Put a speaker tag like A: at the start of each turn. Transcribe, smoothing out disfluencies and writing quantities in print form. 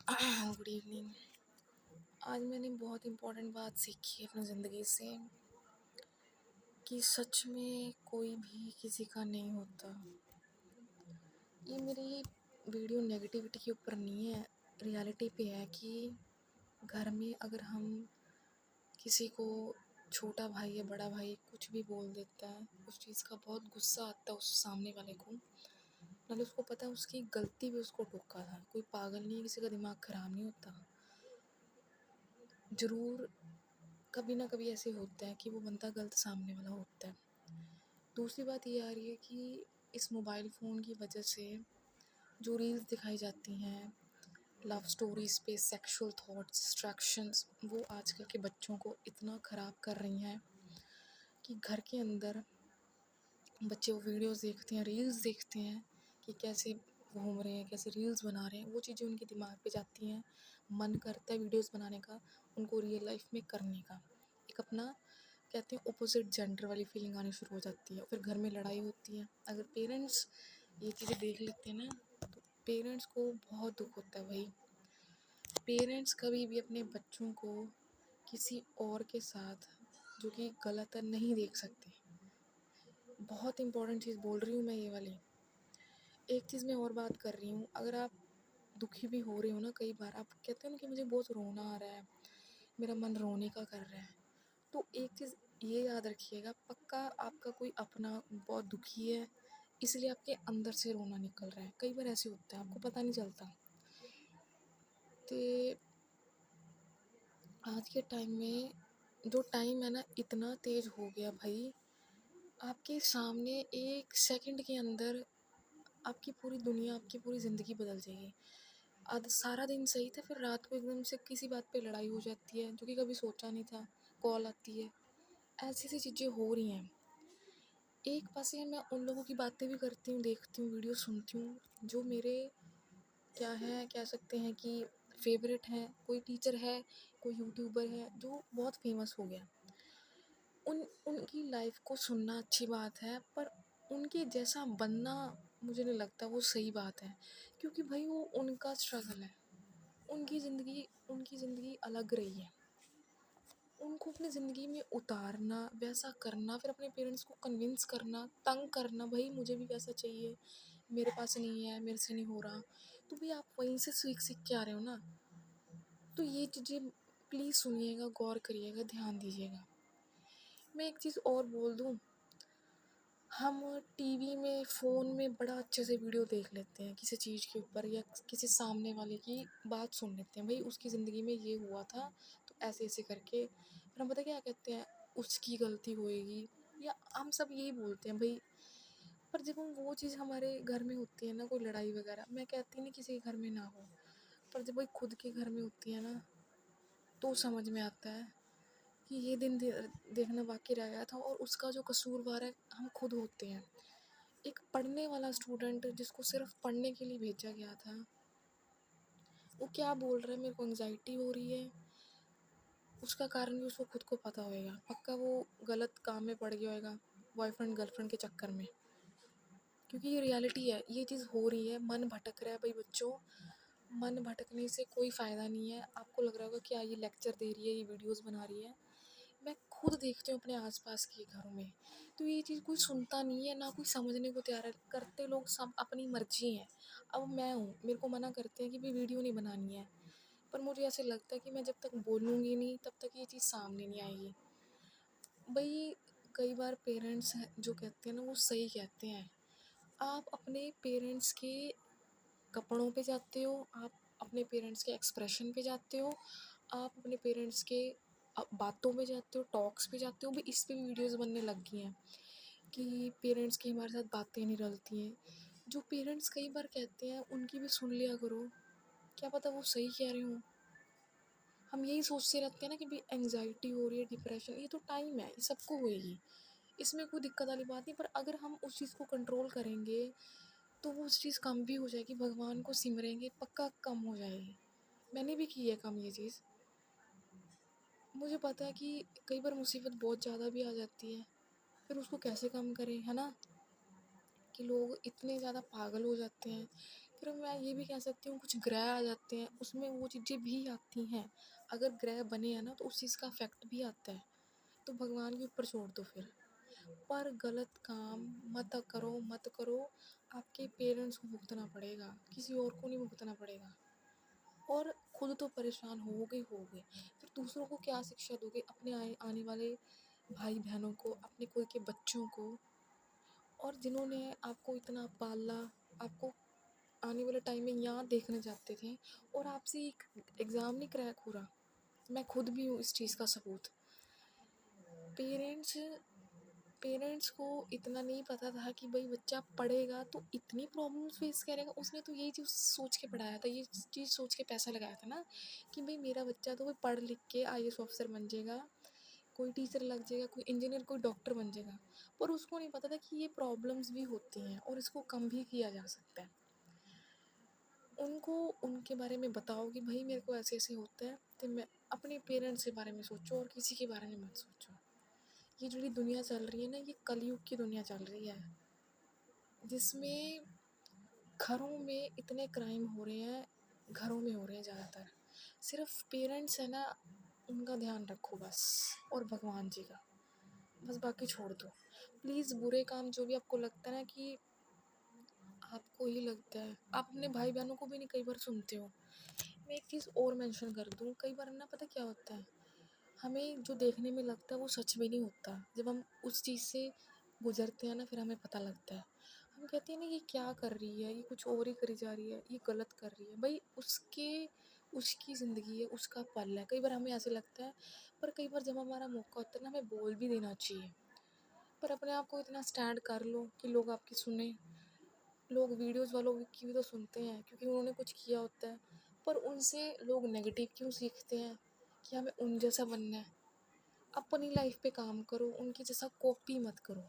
A: Good evening. आज मैंने बहुत इम्पोर्टेंट बात सीखी है अपनी ज़िंदगी से कि सच में कोई भी किसी का नहीं होता। ये मेरी वीडियो नेगेटिविटी के ऊपर नहीं है, रियलिटी पे है कि घर में अगर हम किसी को छोटा भाई या बड़ा भाई कुछ भी बोल देता है, उस चीज़ का बहुत गुस्सा आता है उस सामने वाले को। नाले उसको पता है उसकी गलती भी उसको टोका था। कोई पागल नहीं है, किसी का दिमाग ख़राब नहीं होता। ज़रूर कभी ना कभी ऐसे होता है कि वो बंदा गलत सामने वाला होता है। दूसरी बात ये आ रही है कि इस मोबाइल फ़ोन की वजह से जो रील्स दिखाई जाती हैं लव स्टोरीज़ पे, सेक्सुअल थॉट्स, डिस्ट्रैक्शंस, वो आजकल के बच्चों को इतना ख़राब कर रही हैं कि घर के अंदर बच्चे वो वीडियोस देखते हैं, रील्स देखते हैं कि कैसे घूम रहे हैं, कैसे रील्स बना रहे हैं। वो चीज़ें उनके दिमाग पे जाती हैं, मन करता है वीडियोस बनाने का, उनको रियल लाइफ में करने का। एक अपना कहते हैं ऑपोजिट जेंडर वाली फीलिंग आनी शुरू हो जाती है, फिर घर में लड़ाई होती है। अगर पेरेंट्स ये चीज़ें देख लेते हैं ना, तो पेरेंट्स को बहुत दुख होता है भाई। पेरेंट्स कभी भी अपने बच्चों को किसी और के साथ जो कि गलत है नहीं देख सकते। बहुत इंपॉर्टेंट चीज़ बोल रही हूँ मैं ये वाली। एक चीज़ मैं और बात कर रही हूँ, अगर आप दुखी भी हो रहे हो ना, कई बार आप कहते हो ना कि मुझे बहुत रोना आ रहा है, मेरा मन रोने का कर रहा है, तो एक चीज़ ये याद रखिएगा, पक्का आपका कोई अपना बहुत दुखी है, इसलिए आपके अंदर से रोना निकल रहा है। कई बार ऐसे होता है, आपको पता नहीं चलता। तो आज के टाइम में जो टाइम है ना, इतना तेज़ हो गया भाई। आपके सामने एक सेकंड के अंदर आपकी पूरी दुनिया, आपकी पूरी ज़िंदगी बदल जाएगी। आज सारा दिन सही था, फिर रात को एकदम से किसी बात पे लड़ाई हो जाती है जो कि कभी सोचा नहीं था, कॉल आती है, ऐसी ऐसी चीज़ें हो रही हैं। एक पासे मैं उन लोगों की बातें भी करती हूँ, देखती हूँ, वीडियो सुनती हूँ, जो मेरे क्या हैं, कह सकते हैं कि फेवरेट हैं। कोई टीचर है, कोई यूट्यूबर है जो बहुत फेमस हो गया, उनकी लाइफ को सुनना अच्छी बात है, पर उनके जैसा बनना मुझे नहीं लगता वो सही बात है। क्योंकि भाई वो उनका स्ट्रगल है, उनकी ज़िंदगी अलग रही है। उनको अपनी ज़िंदगी में उतारना, वैसा करना, फिर अपने पेरेंट्स को कन्विंस करना, तंग करना, भाई मुझे भी वैसा चाहिए, मेरे पास नहीं है, मेरे से नहीं हो रहा। तो भाई आप वहीं से सीख सीख के आ रहे हो ना। तो ये चीज़ें प्लीज़ सुनिएगा, गौर करिएगा, ध्यान दीजिएगा। मैं एक चीज़ और बोल दूँ, हम टीवी में, फ़ोन में बड़ा अच्छे से वीडियो देख लेते हैं किसी चीज़ के ऊपर, या किसी सामने वाले की बात सुन लेते हैं, भाई उसकी ज़िंदगी में ये हुआ था तो ऐसे ऐसे करके, फिर हम पता क्या कहते हैं, उसकी गलती होएगी, या हम सब यही बोलते हैं भाई। पर जब हम वो चीज़ हमारे घर में होती है ना, कोई लड़ाई वगैरह, मैं कहती नहीं किसी के घर में ना हो, पर जब भाई खुद के घर में होती है ना, तो समझ में आता है कि ये दिन देखना बाकी रह गया था, और उसका जो कसूरवार है हम खुद होते हैं। एक पढ़ने वाला स्टूडेंट जिसको सिर्फ पढ़ने के लिए भेजा गया था, वो क्या बोल रहा है, मेरे को एंग्जाइटी हो रही है, उसका कारण भी उसको खुद को पता होएगा। पक्का वो गलत काम में पड़ गया होएगा, बॉयफ्रेंड गर्लफ्रेंड के चक्कर में। क्योंकि ये रियलिटी है, ये चीज़ हो रही है। मन भटक रहा है भाई बच्चों, मन भटकने से कोई फ़ायदा नहीं है। आपको लग रहा होगा क्या ये लेक्चर दे रही है, ये वीडियोस बना रही है। मैं खुद देखती हूँ अपने आसपास के घरों में, तो ये चीज़ कोई सुनता नहीं है, ना कोई समझने को तैयार है, करते लोग सब अपनी मर्जी है। अब मैं हूँ, मेरे को मना करते हैं कि भाई वीडियो नहीं बनानी है, पर मुझे ऐसे लगता है कि मैं जब तक बोलूँगी नहीं तब तक ये चीज़ सामने नहीं आएगी भाई। कई बार पेरेंट्स हैं जो कहते हैं ना, वो सही कहते हैं। आप अपने पेरेंट्स के कपड़ों पे जाते हो, आप अपने पेरेंट्स के एक्सप्रेशन पे जाते हो, आप अपने पेरेंट्स के बातों पे जाते हो, टॉक्स पे जाते हो। भी इस पे भी वीडियोस बनने लग गई हैं कि पेरेंट्स की हमारे साथ बातें नहीं रलती हैं। जो पेरेंट्स कई बार कहते हैं उनकी भी सुन लिया करो, क्या पता वो सही कह रहे हों। हम यही सोचते रहते हैं ना कि भाई एंग्जाइटी हो रही है, डिप्रेशन, ये तो टाइम है, ये सबको होएगी, इसमें कोई दिक्कत वाली बात नहीं। पर अगर हम उस चीज़ को कंट्रोल करेंगे तो वो उस चीज़ कम भी हो जाएगी, भगवान को सिमरेंगे, पक्का कम हो जाएगी। मैंने भी की है कम ये चीज़। मुझे पता है कि कई बार मुसीबत बहुत ज़्यादा भी आ जाती है, फिर उसको कैसे कम करें, है ना? कि लोग इतने ज़्यादा पागल हो जाते हैं, फिर मैं ये भी कह सकती हूँ कुछ ग्रह आ जाते हैं, उसमें वो चीज़ें भी आती हैं। अगर ग्रह बने हैं ना तो उस चीज़ का इफ़ेक्ट भी आता है, तो भगवान के ऊपर छोड़ दो फिर। पर गलत काम मत करो, आपके पेरेंट्स को भुगतना पड़ेगा, किसी और को नहीं भुगतना पड़ेगा। और खुद तो परेशान होगे, फिर दूसरों को क्या शिक्षा दोगे, अपने आने वाले भाई-बहनों को, अपने कोई के बच्चों को, और जिन्होंने आपको इतना पाला, आपको आने वाले टाइम में यहाँ देखने जाते थे, और आपसे एक एग्ज़ाम नहीं क्रैक हो रहा। मैं खुद भी हूँ इस चीज़ का सबूत। पेरेंट्स पेरेंट्स को इतना नहीं पता था कि भाई बच्चा पढ़ेगा तो इतनी प्रॉब्लम्स फेस करेगा। उसने तो यही चीज़ सोच के पढ़ाया था, ये चीज़ सोच के पैसा लगाया था ना कि भाई मेरा बच्चा तो भाई पढ़ लिख के आईएएस ऑफिसर बन जाएगा, कोई टीचर लग जाएगा, कोई इंजीनियर, कोई डॉक्टर बन जाएगा। पर उसको नहीं पता था कि ये प्रॉब्लम्स भी होती हैं और इसको कम भी किया जा सकता है। उनको उनके बारे में बताओ कि भाई मेरे को ऐसे ऐसे होता है, तो मैं अपने पेरेंट्स के बारे में सोचो और किसी के बारे में मत सोचो। ये जो दुनिया चल रही है ना, ये कलयुग की दुनिया चल रही है, जिसमें घरों में इतने क्राइम हो रहे हैं, घरों में हो रहे हैं ज़्यादातर। सिर्फ पेरेंट्स है ना, उनका ध्यान रखो बस, और भगवान जी का, बस बाकी छोड़ दो। प्लीज़ बुरे काम जो भी आपको लगता है ना कि आपको ही लगता है, आप अपने भाई बहनों को भी नहीं कई बार सुनते हो। मैं एक चीज़ और मेंशन कर दूँ, कई बार ना पता क्या होता है, हमें जो देखने में लगता है वो सच में नहीं होता। जब हम उस चीज़ से गुजरते हैं ना, फिर हमें पता लगता है। हम कहते हैं ना ये क्या कर रही है, ये कुछ और ही करी जा रही है, ये गलत कर रही है। भाई उसकी ज़िंदगी है, उसका पल है। कई बार हमें ऐसे लगता है, पर कई बार जब हमारा मौका होता है ना, हमें बोल भी देना चाहिए। पर अपने आप को इतना स्टैंड कर लो कि लोग आपकी सुने। लोग वीडियोज़ वालों की भी तो सुनते हैं क्योंकि उन्होंने कुछ किया होता है, पर उनसे लोग नेगेटिव क्यों सीखते हैं कि हमें उन जैसा बनना है। अपनी लाइफ पे काम करो, उनकी जैसा कॉपी मत करो।